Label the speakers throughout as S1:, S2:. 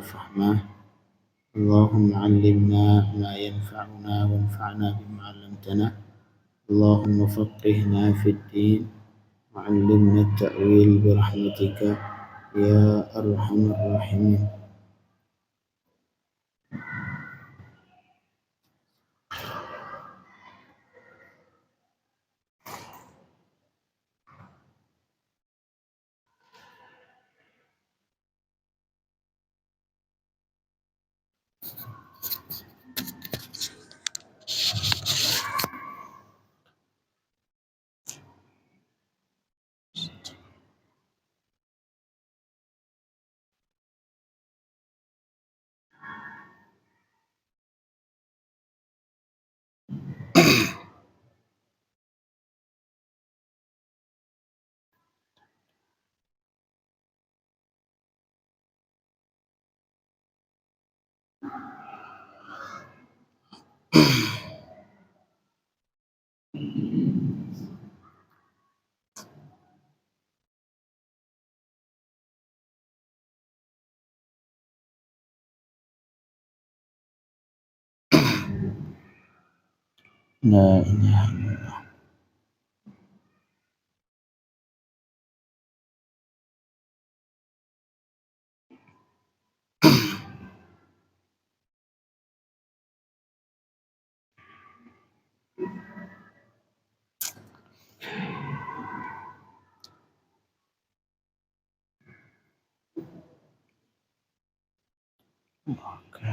S1: وفهمه. اللهم علمنا ما ينفعنا وانفعنا بما علمتنا. اللهم فقهنا في الدين وعلمنا التأويل برحمتك يا أرحم الراحمين. لا إله إلا الله. Oke.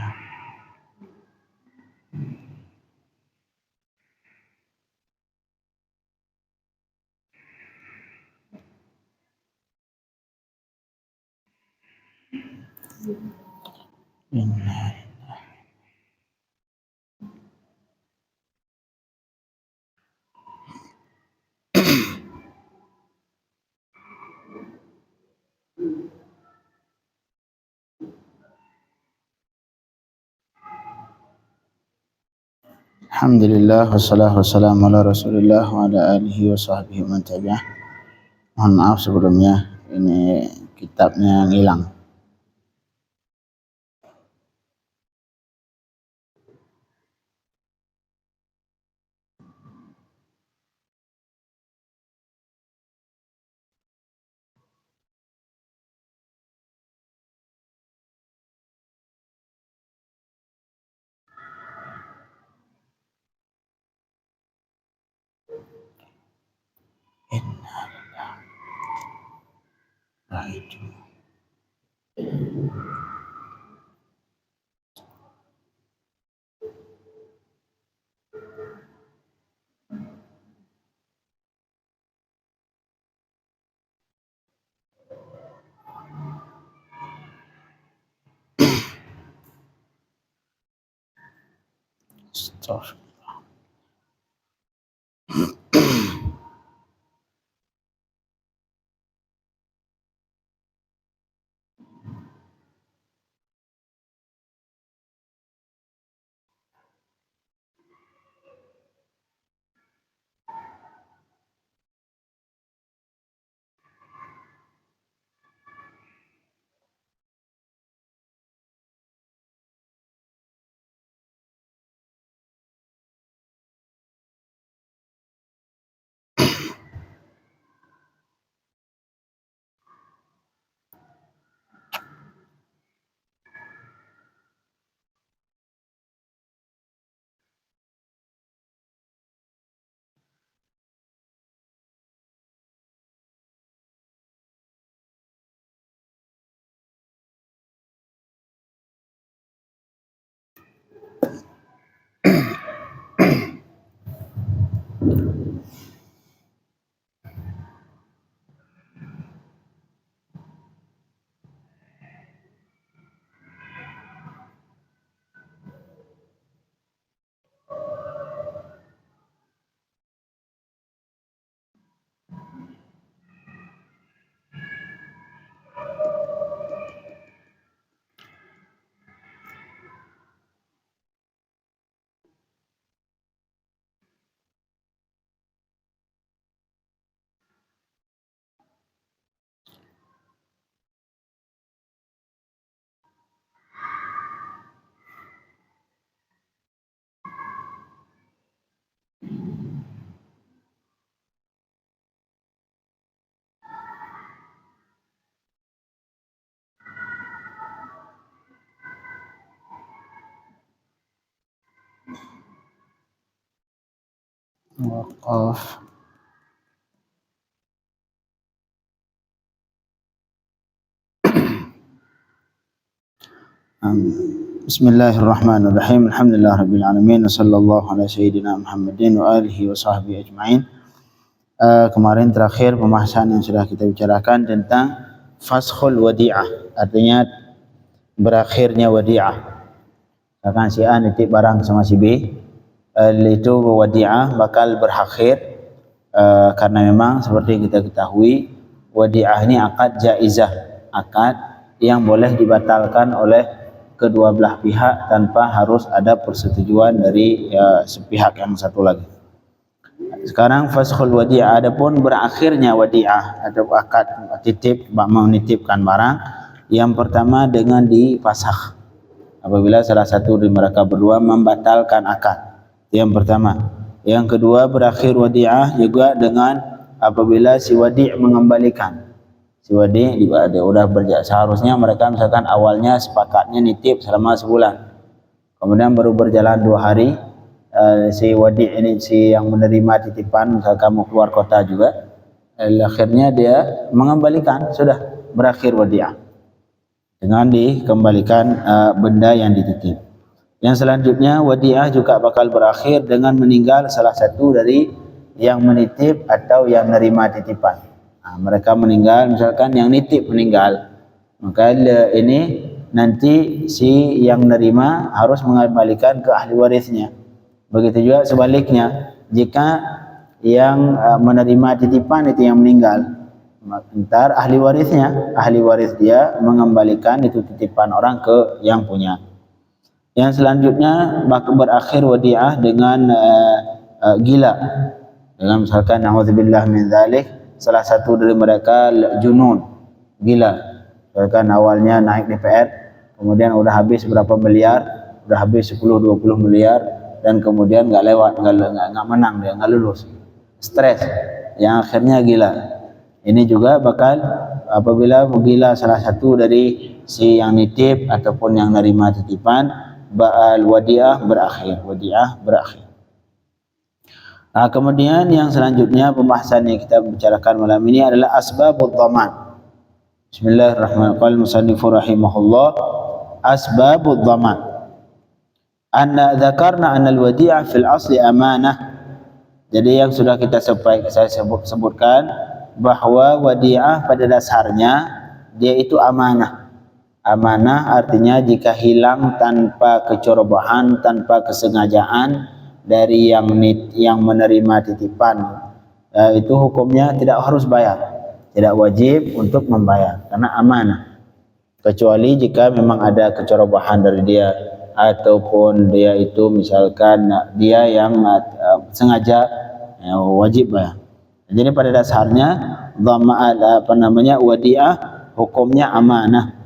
S1: Alhamdulillah wassalatu wassalamu ala Rasulillah wa ala alihi wa sahbihi man tabi'ah. Mohon maaf sebelumnya, ini kitabnya hilang. Astaghfirullah. Waqaf. Bismillahirrahmanirrahim. Alhamdulillah rabbil alamin. Sallallahu ala sayyidina Muhammadin wa alihi wa sahbihi ajma'in. Kemarin terakhir pembahasan yang sudah kita bicarakan tentang faskhul wadi'ah, artinya berakhirnya wadi'ah. Misalkan si A nitip barang sama si B, itu wadi'ah bakal berakhir karena memang seperti kita ketahui wadi'ah ini akad jaizah, akad yang boleh dibatalkan oleh kedua belah pihak tanpa harus ada persetujuan dari sepihak yang satu lagi. Sekarang faskhul wadi'ah, adapun berakhirnya wadi'ah atau akad titip, menitipkan barang, yang pertama dengan difasakh, apabila salah satu dari mereka berdua membatalkan akad, yang pertama. Yang kedua berakhir wadi'ah juga dengan apabila si wadi' mengembalikan. Si wadi' udah seharusnya mereka misalkan awalnya sepakatnya nitip selama sebulan, kemudian baru berjalan 2 hari, si wadi' ini, si yang menerima titipan misalkan mau keluar kota juga, akhirnya dia mengembalikan, sudah berakhir wadi'ah dengan dikembalikan benda yang dititip. Yang selanjutnya wadi'ah juga bakal berakhir dengan meninggal salah satu dari yang menitip atau yang menerima titipan. Mereka meninggal, misalkan yang nitip meninggal, maka ini nanti si yang menerima harus mengembalikan ke ahli warisnya. Begitu juga sebaliknya, jika yang menerima titipan itu yang meninggal, ntar ahli waris dia mengembalikan itu titipan orang ke yang punya. Yang selanjutnya berakhir wadi'ah dengan gila, dengan misalkan na'udzubillah min dzalik, salah satu dari mereka junun, gila. Misalkan awalnya naik DPR, kemudian udah habis berapa miliar, udah habis 10-20 miliar, dan kemudian nggak menang, dia nggak lulus, stres, yang akhirnya gila. Ini juga bakal apabila gila salah satu dari si yang nitip ataupun yang nerima titipan, wadi'ah berakhir. Kemudian yang selanjutnya pembahasan yang kita bicarakan malam ini adalah asbabud dhaman. Bismillahirrahmanirrahim. Musannifu rahimahullah, asbabud dhaman. Anna dzakarna anna al-wadi'ah fil asli amanah. Jadi yang sudah saya sebutkan bahwa wadi'ah pada dasarnya dia itu amanah. Amanah artinya jika hilang tanpa kecerobohan, tanpa kesengajaan dari yang menerima titipan, itu hukumnya tidak harus bayar, tidak wajib untuk membayar karena amanah, kecuali jika memang ada kecerobohan dari dia ataupun dia itu misalkan dia yang sengaja, wajib bayar. Jadi pada dasarnya wadi'ah hukumnya amanah.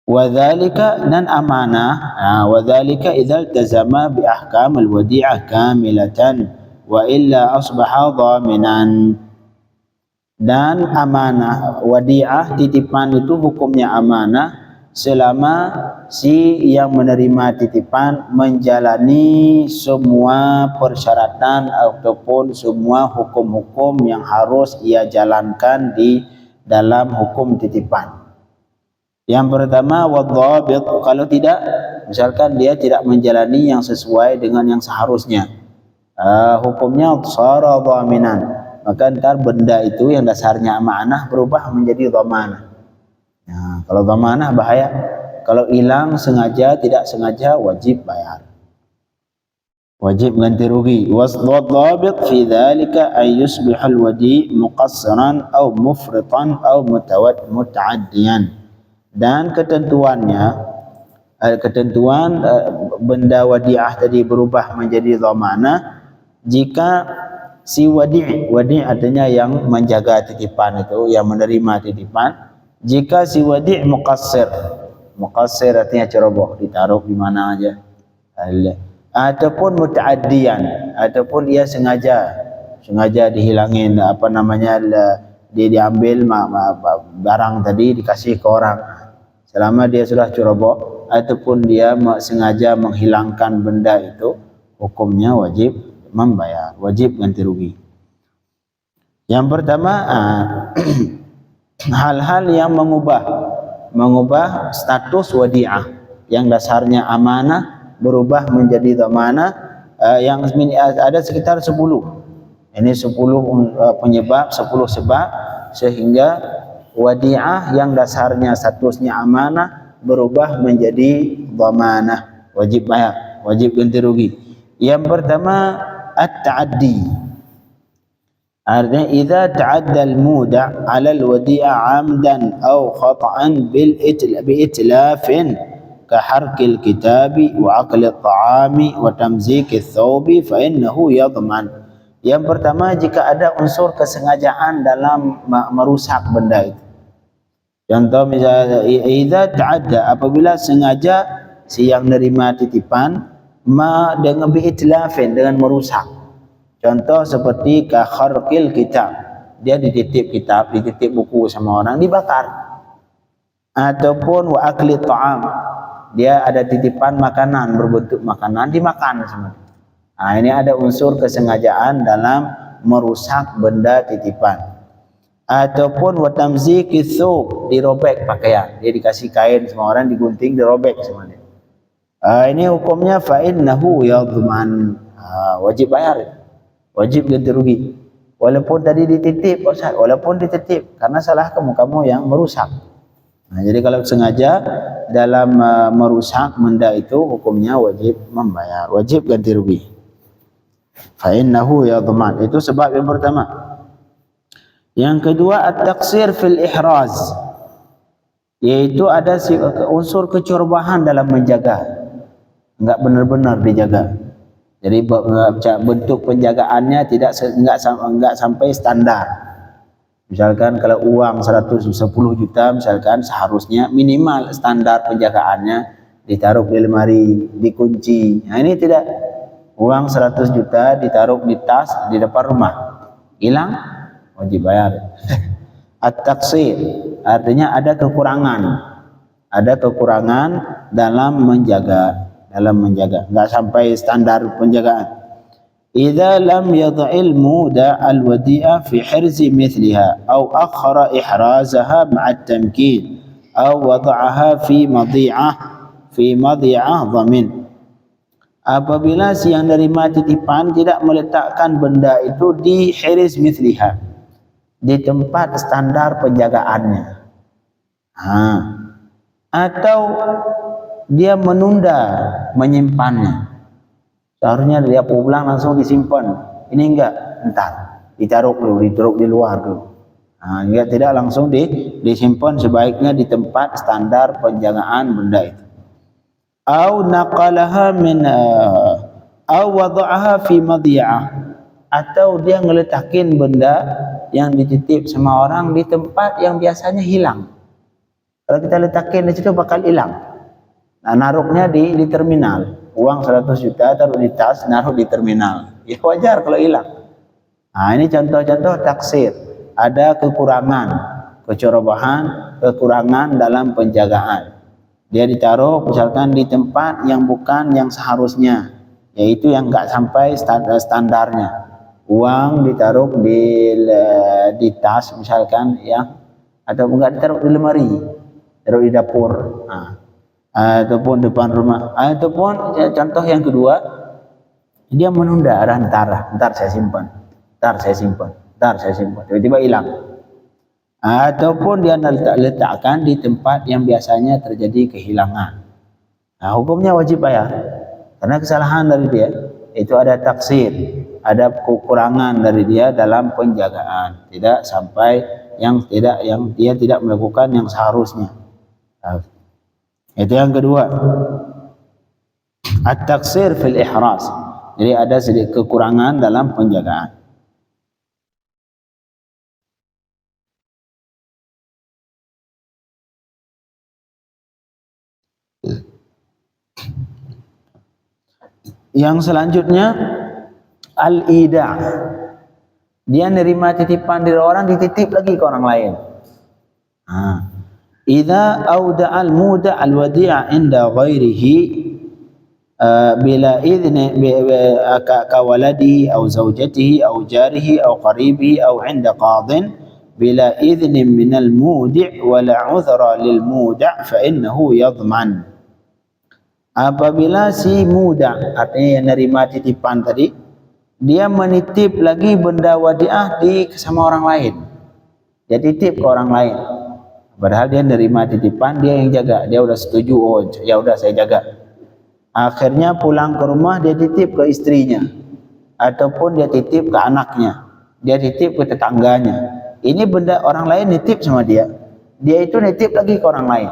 S1: Wadzalika, dan amanah, wadzalika idza iltazama bi ahkam al-wadi'ah kamilatan wa illa asbaha dhaminan. Dan amanah wadi'ah titipan itu hukumnya amanah selama si yang menerima titipan menjalani semua persyaratan ataupun semua hukum-hukum yang harus ia jalankan di dalam hukum titipan. Yang pertama wadhabit, kalau tidak, misalkan dia tidak menjalani yang sesuai dengan yang seharusnya, hukumnya sara dhaminan, maka ntar benda itu yang dasarnya amanah berubah menjadi dhamanah. Nah, kalau dhamanah bahaya, kalau hilang sengaja tidak sengaja wajib bayar, wajib ganti rugi. Wadhabit fi dzalika ay yusbihal wadi' muqassiran aw mufritan aw muta'addiyan. Dan ketentuan benda wadi'ah tadi berubah menjadi dhamanah jika si wadi' artinya yang menjaga titipan itu, yang menerima titipan, jika si wadi' muqassir artinya ceroboh, ditaruh di mana aja, ataupun muta'addiyan, ataupun ia sengaja dihilangin, dia diambil barang tadi dikasih ke orang, selama dia sudah ceroboh ataupun dia sengaja menghilangkan benda itu, hukumnya wajib membayar, wajib ganti rugi. Yang pertama, hal-hal yang mengubah status wadi'ah yang dasarnya amanah berubah menjadi dhamanah, yang ada sekitar 10. Ini 10 penyebab, 10 sebab sehingga wadi'ah yang dasarnya statusnya amanah berubah menjadi dhamanah, wajib bayar, wajib ganti rugi. Yang pertama at-ta'addi. Artinya idza ta'adda al-muda' 'ala al-wadi'a 'amdan aw khata'an bi itlafin ka harqil kitabi wa 'aqli at-ta'ami wa tamziki ath-thawbi fa innahu yadhman. Yang pertama, jika ada unsur kesengajaan dalam merusak benda itu. Contoh misalnya idza ta'adda, apabila sengaja si yang nerima titipan dengan bi itlafin, dengan merusak. Contoh seperti ka kharqil kitab, dia dititip kitab, dititip buku sama orang, dibakar. Ataupun wa akli ta'am, dia ada titipan makanan berbentuk makanan, dimakan semua. Nah, ini ada unsur kesengajaan dalam merusak benda titipan. Ataupun wa tamziki thawb, dirobek pakaian, dia dikasih kain sama orang, digunting, dirobek semuanya. Ini hukumnya fa innahu yadhman, wajib bayar, wajib ganti rugi. Walaupun tadi dititip, walaupun dititip, karena salah kamu yang merusak. Nah, jadi kalau sengaja dalam merusak benda itu, hukumnya wajib membayar, wajib ganti rugi. Fa innahu yadhman, itu sebab yang pertama. Yang kedua at-taqsir fil ihraz, yaitu ada unsur kecorobahan dalam menjaga, enggak benar-benar dijaga. Jadi bentuk penjagaannya enggak sampai standar. Misalkan kalau uang 110 juta misalkan, seharusnya minimal standar penjagaannya ditaruh di lemari, dikunci. Nah, ini tidak. Uang 100 juta ditaruh di tas di depan rumah, hilang, wajib bayar. At-taqsir artinya ada kekurangan dalam menjaga, enggak sampai standar penjagaan. Idza lam yad'il muda al-wadi'a fi hirzi mithliha aw akhara ihrazaha ma'a at-tamkin aw wada'aha fi madhi'ah dhamin. Apabila si yang nerima titipan tidak meletakkan benda itu di hiriz mithliha, di tempat standar penjagaannya, atau dia menunda menyimpannya, seharusnya dia pulang langsung disimpan, ini enggak, entar ditaruh di luar dulu. Dia tidak langsung disimpan, sebaiknya di tempat standar penjagaan benda itu. Au naqalaha min au wada'aha fi madhi'ah, atau dia ngeletakin benda yang dititip sama orang di tempat yang biasanya hilang. Kalau kita letakin di situ bakal hilang. Nah, naruhnya di terminal. Uang 100 juta taruh di tas, naruh di terminal. Ya wajar kalau hilang. Nah, ini contoh-contoh taksir. Ada kekurangan dalam penjagaan. Dia ditaruh misalkan di tempat yang bukan yang seharusnya, yaitu yang enggak sampai standarnya. Uang ditaruh di tas misalkan, yang atau enggak ditaruh di lemari, taruh di dapur, ataupun depan rumah. Ataupun contoh yang kedua, dia menunda, ntar saya simpan, tiba-tiba hilang. Ataupun dia letakkan di tempat yang biasanya terjadi kehilangan. Nah, hukumnya wajib bayar, karena kesalahan dari dia itu ada taksir, ada kekurangan dari dia dalam penjagaan, tidak sampai yang dia tidak melakukan yang seharusnya. Nah, itu yang kedua, at-taksir fil ihraz, jadi ada sedikit kekurangan dalam penjagaan. Yang selanjutnya al-ida', dia nerima titipan dari orang, dititip lagi ke orang lain. Idza auda al-muda al-wadi'a inda ghairihi bila idni kawaladihi atau zaujatihi atau jarihi atau qaribihi atau 'inda qadin bila idni minal mudi' wala 'udhra lil mudi' fa innahu yadhman. Apabila si muda, artinya yang nerima titipan tadi, dia menitip lagi benda wadiah sama orang lain, dia titip ke orang lain, padahal dia nerima titipan, dia yang jaga, dia udah setuju, oh ya udah saya jaga. Akhirnya pulang ke rumah dia titip ke istrinya, ataupun dia titip ke anaknya, dia titip ke tetangganya. Ini benda orang lain nitip sama dia, dia itu nitip lagi ke orang lain.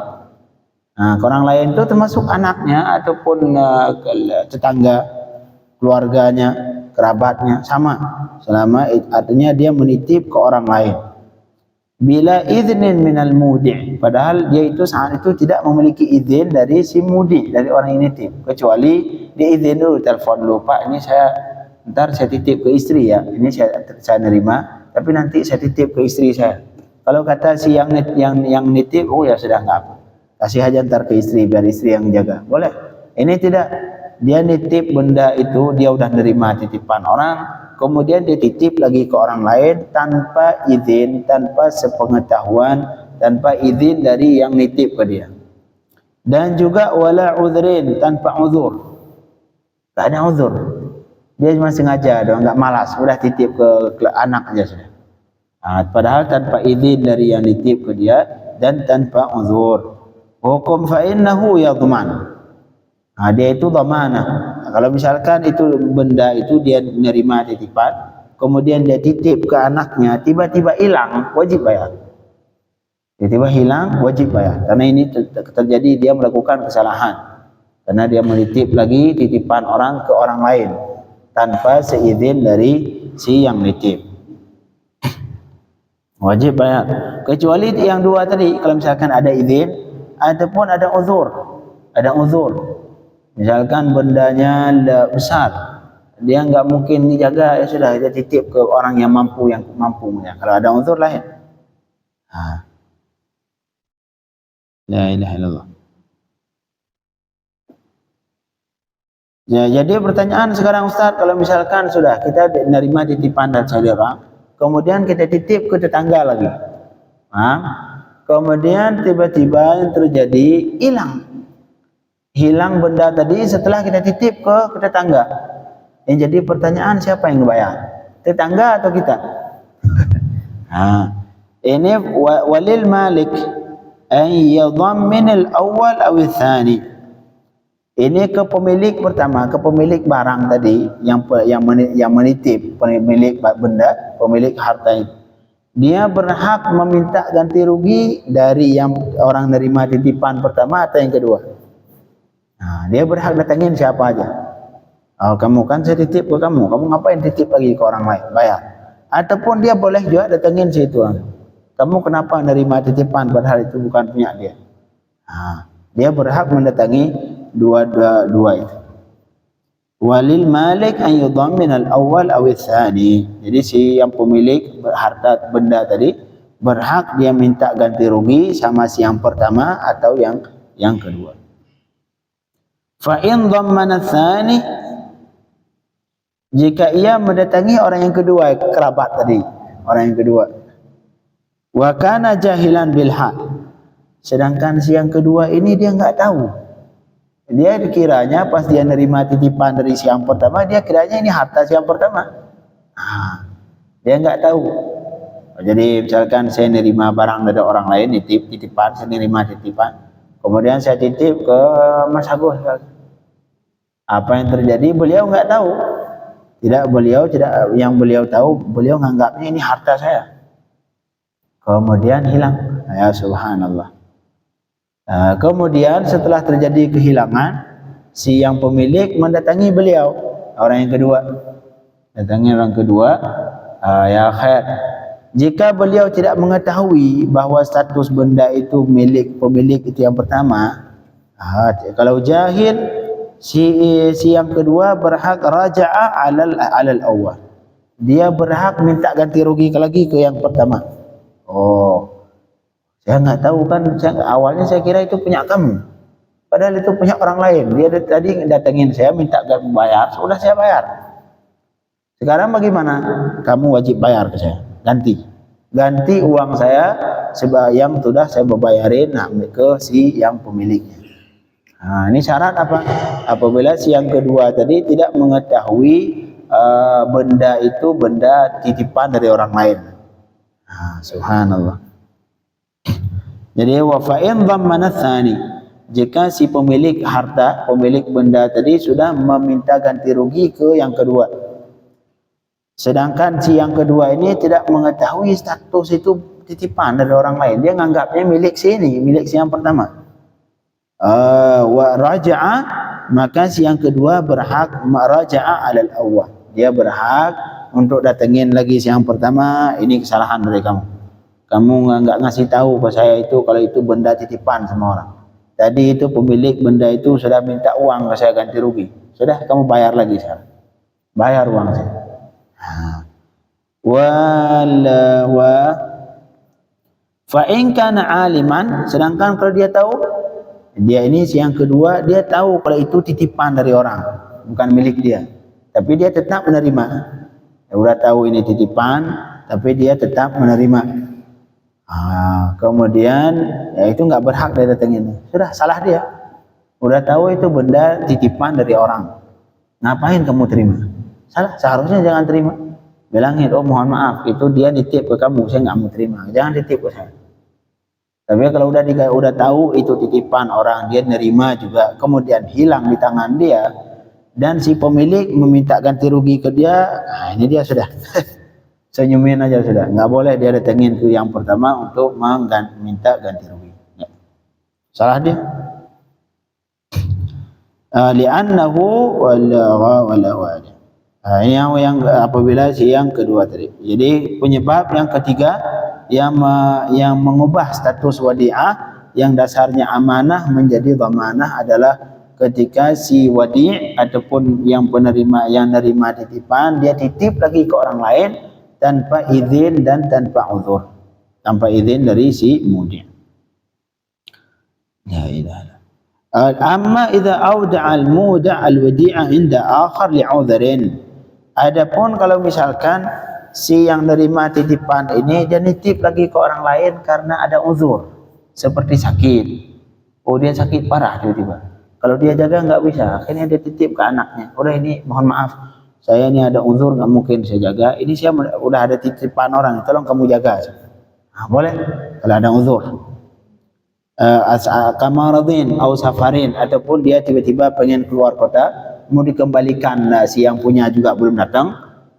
S1: Nah, ke orang lain itu termasuk anaknya ataupun tetangga, keluarganya, kerabatnya, sama. Selama artinya dia menitip ke orang lain. Bila iznin minal mudi', padahal dia itu saat itu tidak memiliki izin dari si mudi', dari orang yang nitip, kecuali dia izin dulu, telepon dulu, Pak ini ntar saya titip ke istri ya, ini saya nerima, tapi nanti saya titip ke istri saya. Kalau kata si yang nitip, oh ya sudah, nggak apa, kasih aja ntar ke istri, biar istri yang jaga, boleh. Ini tidak, dia nitip benda itu, dia udah nerima titipan orang, kemudian dia titip lagi ke orang lain tanpa izin, tanpa sepengetahuan, tanpa izin dari yang nitip ke dia. Dan juga wala udhrin, tanpa uzur, tak ada uzur, dia cuma sengaja doang, nggak malas, udah titip ke anak aja sudah. Padahal tanpa izin dari yang nitip ke dia dan tanpa uzur. Hukum fa innahu yadhman. Dia itu dhamanah. Kalau misalkan itu benda itu dia menerima titipan, kemudian dia titip ke anaknya, tiba-tiba hilang, wajib bayar. Tiba-tiba hilang, wajib bayar. Karena ini terjadi dia melakukan kesalahan. Karena dia menitip lagi titipan orang ke orang lain tanpa seizin dari si yang nitip. Wajib bayar. Kecuali yang dua tadi, kalau misalkan ada izin ataupun ada uzur. Ada uzur. Misalkan bendanya besar, dia nggak mungkin dijaga, ya sudah dia titip ke orang yang mampu ya. Kalau ada uzur lain. La ilaha illallah. Ya, jadi pertanyaan sekarang Ustaz, kalau misalkan sudah kita menerima titipan dan saudara, kemudian kita titip ke tetangga lagi, kemudian tiba-tiba yang terjadi hilang benda tadi setelah kita titip ke tetangga. Yang jadi pertanyaan, siapa yang bayar? Tetangga atau kita? Ini walil malik an yadhammin al-awwal aw ats-tsani. Ini ke pemilik pertama, ke pemilik barang tadi yang menitip, pemilik benda, pemilik harta itu. Dia berhak meminta ganti rugi dari yang orang nerima titipan pertama atau yang kedua. Dia berhak datangin siapa aja. Kamu kan saya titip ke kamu ngapain titip lagi ke orang lain? Bayar. Ataupun dia boleh juga datangin situ. Kamu kenapa nerima titipan padahal itu bukan punya dia? Dia berhak mendatangi dua itu. Walil malik an yudhammin al-awwal aw ats-tsani. Jadi si yang pemilik harta benda tadi berhak dia minta ganti rugi sama si yang pertama atau yang kedua. Fa in dhammana ats-tsani, jika ia mendatangi orang yang kedua, kerabat tadi, orang yang kedua, wa kana jahilan bil hal, sedangkan si yang kedua ini dia nggak tahu, dia dikiranya pas dia nerima titipan dari si yang pertama, dia kiranya ini harta si yang pertama, dia nggak tahu. Jadi misalkan saya nerima barang dari orang lain, titipan, saya nerima titipan, kemudian saya titip ke Mas Agus. Apa yang terjadi beliau nggak tahu. Yang beliau tahu, beliau menganggapnya ini harta saya. Kemudian hilang. Ya subhanallah. Kemudian setelah terjadi kehilangan, si yang pemilik mendatangi beliau, orang yang kedua. Datangi orang kedua, ya khair. Jika beliau tidak mengetahui bahwa status benda itu milik pemilik itu yang pertama, kalau jahil, si yang kedua berhak raja'a alal awal. Dia berhak minta ganti rugi lagi ke yang pertama. Saya nggak tahu kan, awalnya saya kira itu punya kamu. Padahal itu punya orang lain. Dia tadi datengin saya minta bayar, sudah saya bayar. Sekarang bagaimana? Kamu wajib bayar ke saya, ganti uang saya yang sudah saya bayarin ke si yang pemiliknya. Nah, ini syarat apa? Apabila si yang kedua tadi tidak mengetahui benda itu benda titipan dari orang lain. Nah, subhanallah. Jadi wa fa in dhammana tsani, jika si pemilik harta, pemilik benda tadi sudah meminta ganti rugi ke yang kedua, sedangkan si yang kedua ini tidak mengetahui status itu titipan dari orang lain, dia menganggapnya milik si ini, milik si yang pertama. Wa raja'a, maka si yang kedua berhak raja'a alal awwal, dia berhak untuk datengin lagi si yang pertama. Ini kesalahan dari kamu nggak ngasih tahu ke saya itu kalau itu benda titipan sama orang. Tadi itu pemilik benda itu sudah minta uang ke saya ganti rugi, sudah kamu bayar lagi sekarang, bayar uang saya. Wa fa in kana aliman, sedangkan kalau dia tahu, dia ini si yang kedua, dia tahu kalau itu titipan dari orang, bukan milik dia, tapi dia tetap menerima. Dia udah tahu ini titipan, tapi dia tetap menerima. Kemudian ya itu nggak berhak dia datengin. Sudah salah dia. Udah tahu itu benda titipan dari orang, ngapain kamu terima? Salah, seharusnya jangan terima. Bilangin, oh mohon maaf, itu dia nitip ke kamu, saya nggak mau terima, jangan titip ke saya. Tapi kalau udah tahu itu titipan orang, dia nerima juga, kemudian hilang di tangan dia, dan si pemilik meminta ganti rugi ke dia, nah ini dia sudah senyumin aja sudah, nggak boleh dia datengin ke yang pertama untuk minta ganti rugi. Ya. Salah dia. Li'annahu wala. Ini yang apabila si yang kedua tadi. Jadi penyebab yang ketiga yang mengubah status wadi'ah yang dasarnya amanah menjadi dhamanah adalah ketika si wadi' ataupun yang penerima yang nerima titipan dia titip lagi ke orang lain tanpa izin dan tanpa uzur, tanpa izin dari si mudi'. La ilaha. Amma idza awda'a al-muda' al-wadi'a 'inda akhar li'udhrin. Adapun kalau misalkan si yang nerima titipan ini dia nitip lagi ke orang lain karena ada uzur, seperti sakit. Oh dia sakit parah tiba-tiba. Kalau dia jaga nggak bisa, akhirnya dia titip ke anaknya. Udah ini mohon maaf, saya ini ada uzur nggak mungkin saya jaga. Ini saya udah ada titipan orang, tolong kamu jaga. Nah, boleh kalau ada uzur. Kamaradin atau safarin, ataupun dia tiba-tiba pengen keluar kota, mau dikembalikan si yang punya juga belum datang,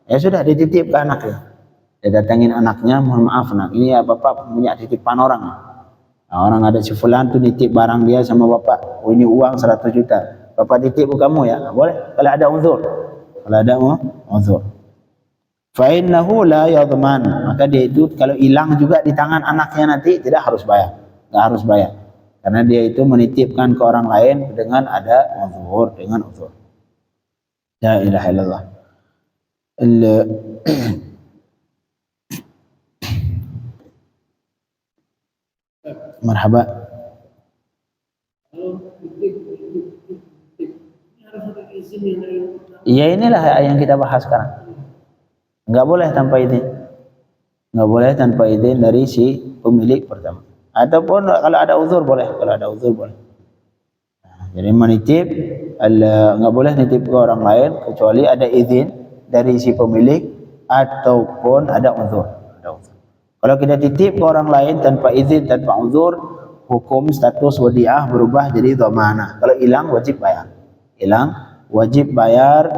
S1: ya sudah dititip ke anaknya. Dia datangin anaknya, mohon maaf nak, ini ya bapak punya titipan orang. Nah, orang ada si fulan tuh nitip barang dia sama bapak, oh ini uang 100 juta, bapak titip ke kamu ya, boleh kalau ada uzur. Kalau ada uzur, fa innahu la yadman, maka dia itu kalau hilang juga di tangan anaknya nanti tidak harus bayar, nggak harus bayar, karena dia itu menitipkan ke orang lain dengan ada uzur, dengan uzur. La ilaha illallah. Marhaba. Ya inilah yang kita bahas sekarang. Enggak boleh tanpa izin. Enggak boleh tanpa izin dari si pemilik pertama. Ataupun kalau ada uzur boleh, kalau ada uzur boleh. Jadi menitip enggak boleh nitip ke orang lain kecuali ada izin dari si pemilik ataupun ada uzur. Kalau kita titip ke orang lain tanpa izin, tanpa uzur, hukum status wadi'ah berubah jadi dhamanah. Kalau hilang wajib bayar. Hilang wajib bayar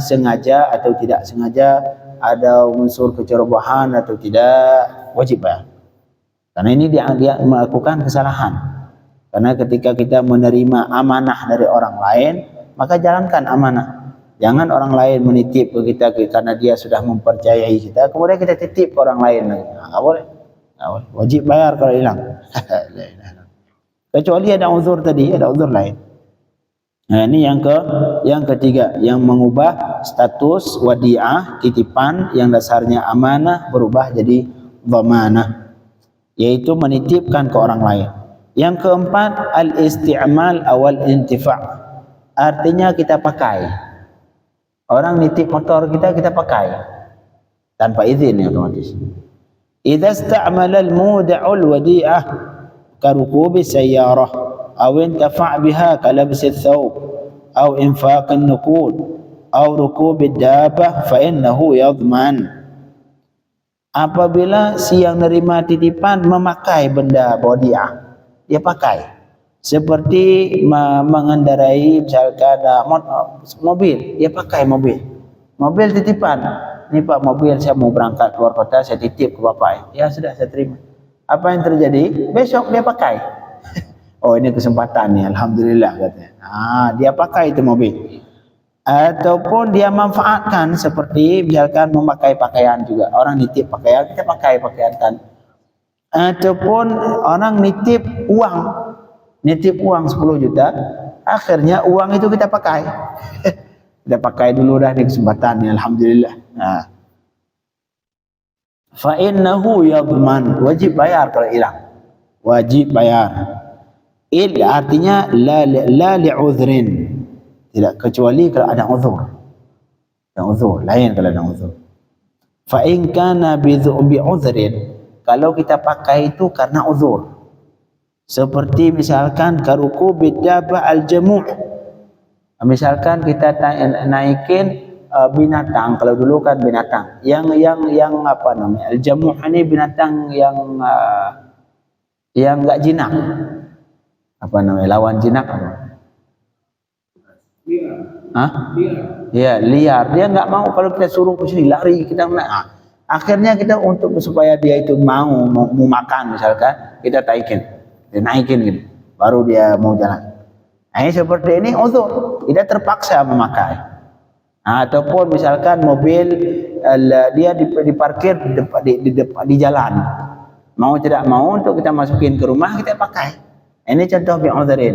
S1: sengaja atau tidak sengaja, ada unsur kecerobohan atau tidak, wajib bayar. Karena ini dia melakukan kesalahan. Karena ketika kita menerima amanah dari orang lain, maka jalankan amanah. Jangan orang lain menitip ke kita karena dia sudah mempercayai kita, kemudian kita titip ke orang lain. Nggak boleh. Wajib bayar kalau hilang. Kecuali ada uzur tadi, ada uzur lain. Nah, ini yang ketiga yang mengubah status wadi'ah titipan yang dasarnya amanah berubah jadi dhamanah. yaitu menitipkan ke orang lain. Yang keempat, al-isti'mal awal intifa', artinya kita pakai. Orang nitip motor kita, kita pakai tanpa izin ya otomatis. Idza ista'mala al-muda'u al-wadi'ah karukubi sayyarah aw intafa' biha kalabsi ath-thawb aw infaq an-nuqud aw rukubi ad-dabbah fa innahu yadhman. Apabila si yang nerima titipan memakai benda wadi'ah, dia pakai, seperti mengendarai misalkan mobil, dia pakai mobil titipan. Ini Pak, mobil saya mau berangkat keluar kota, saya titip ke bapak. Ya sudah, saya terima. Apa yang terjadi? Besok dia pakai. Oh, ini kesempatan nih, alhamdulillah katanya. Dia pakai itu mobil. Ataupun dia manfaatkan, seperti misalkan memakai pakaian juga. Orang nitip pakaian, kita pakai pakaian kan. Ataupun orang nitip uang 10 juta, akhirnya uang itu kita pakai. Kita pakai dulu dah di kesempatan ni, alhamdulillah. Fa innahu yadhman, wajib bayar kalau hilang. Wajib bayar. Artinya la li'udhrin, tidak kecuali kalau ada uzur. Ada uzur, lain kalau ada uzur. Fa in kana bi udhrin, kalau kita pakai itu karena uzur, seperti misalkan karuku bidaba al-jamu', misalkan kita naikin binatang, kalau dulu kan binatang yang apa namanya, al-jamu' ini binatang yang enggak jinak, apa namanya, lawan jinak apa? Ya, liar. Dia enggak mau kalau kita suruh ke sini lari, kita akhirnya kita untuk supaya dia itu mau makan misalkan, kita naikin gitu, baru dia mau jalan. Seperti ini uzur, kita terpaksa memakai. Ataupun misalkan mobil dia diparkir di jalan, mau tidak mau untuk kita masukin ke rumah, kita pakai. Ini contoh bi'udhrin,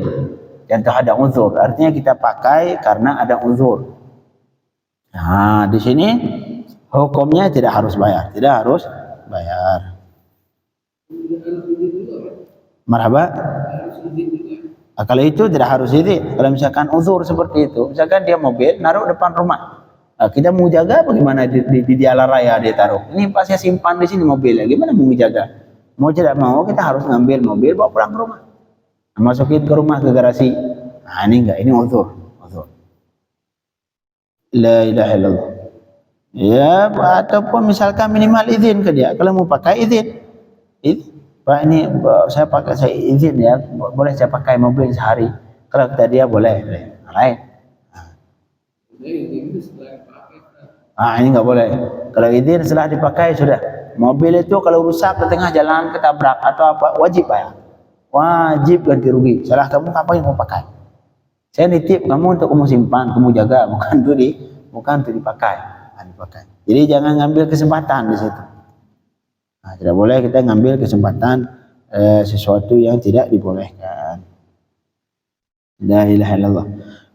S1: contoh ada uzur, artinya kita pakai karena ada uzur. Di sini hukumnya tidak harus bayar, Marhaba. Kalau itu tidak harus izin. Kalau misalkan uzur seperti itu, misalkan dia mobil naruh depan rumah, kita mau jaga bagaimana di jalan raya dia taruh. Ini pas saya simpan di sini mobilnya, gimana mau jaga? Mau tidak mau kita harus ngambil mobil bawa pulang ke rumah, masukin ke rumah ke garasi. Ini enggak, ini uzur. La ilaha illallah. Ya, ataupun misalkan minimal izin ke dia. Kalau mau pakai izin. Pak, ini saya izin ya, boleh saya pakai mobil sehari. Kalau kata dia boleh. Lain. Ini enggak boleh. Kalau izin setelah dipakai sudah. Mobil itu kalau rusak di tengah jalan, ketabrak atau apa, wajib bayar. Wajib ganti rugi. Salah kamu, ngapain mau pakai? Saya nitip kamu untuk kamu simpan, kamu jaga, bukan untuk dipakai. Jadi jangan ngambil kesempatan di situ. Tidak boleh kita ngambil kesempatan sesuatu yang tidak dibolehkan. La ilaha illallah.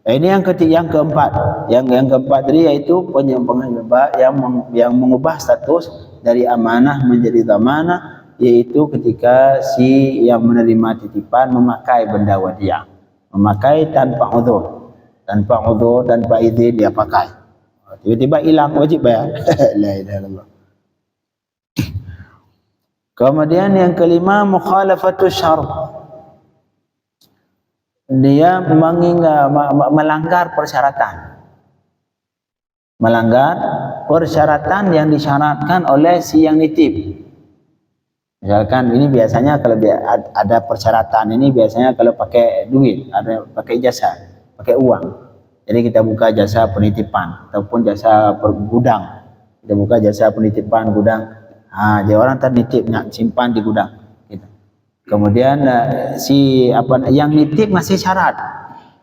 S1: Ini yang keempat. Yang keempat tadi yaitu yang mengubah status dari amanah menjadi zamanah, yaitu ketika si yang menerima titipan memakai benda wadiah. Memakai tanpa uzur, tanpa izin dia pakai. Tiba-tiba hilang, wajib bayar. La ilaha illallah. Kemudian yang kelima, mukhalafatus syarh. Dia melanggar persyaratan. Melanggar persyaratan yang disyaratkan oleh si yang nitip. Misalkan ini biasanya kalau ada persyaratan ini biasanya kalau pakai duit, ada pakai jasa, pakai uang. Jadi kita buka jasa penitipan ataupun jasa gudang. Kita buka jasa penitipan gudang. Jadi orang ternitip nak simpan di gudang. Gitu. Kemudian yang nitip masih syarat.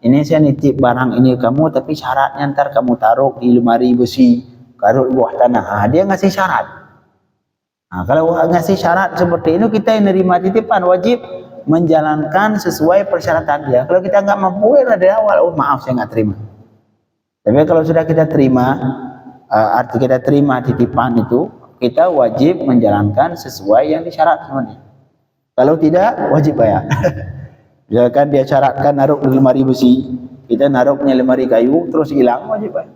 S1: Ini saya nitip barang ini kamu, tapi syaratnya ntar kamu taruh di lemari besi, taruh di bawah tanah. Dia ngasih syarat. Kalau ngasih syarat seperti itu, kita yang nerima titipan wajib menjalankan sesuai persyaratan dia. Kalau kita nggak mampu dari awal, maaf saya nggak terima. Tapi kalau sudah kita terima, arti kita terima titipan itu, kita wajib menjalankan sesuai yang disyarat semuanya. Kalau tidak, wajib bayar. Misalkan dia syaratkan naruh di lemari besi, kita naruhnya lemari kayu, terus hilang, wajib bayar.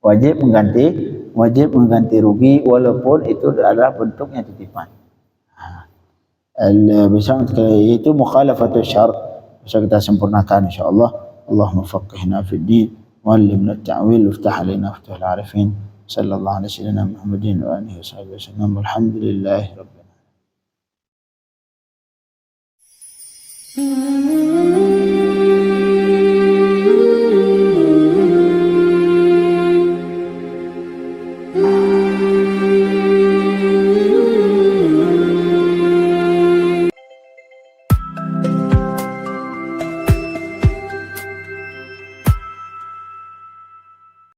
S1: Wajib mengganti rugi walaupun itu adalah bentuknya titipan. Bisa itu mukhalafatul syar'. Bisa kita sempurnakan insyaallah. Allahumma faqihna fid din wa 'allimna at-ta'wil waftah 'alaina futuhal 'arifin. Sallallahu alaihi wasallam Muhammadin wa alihi wasallam. Walhamdulillahi rabbil alamin.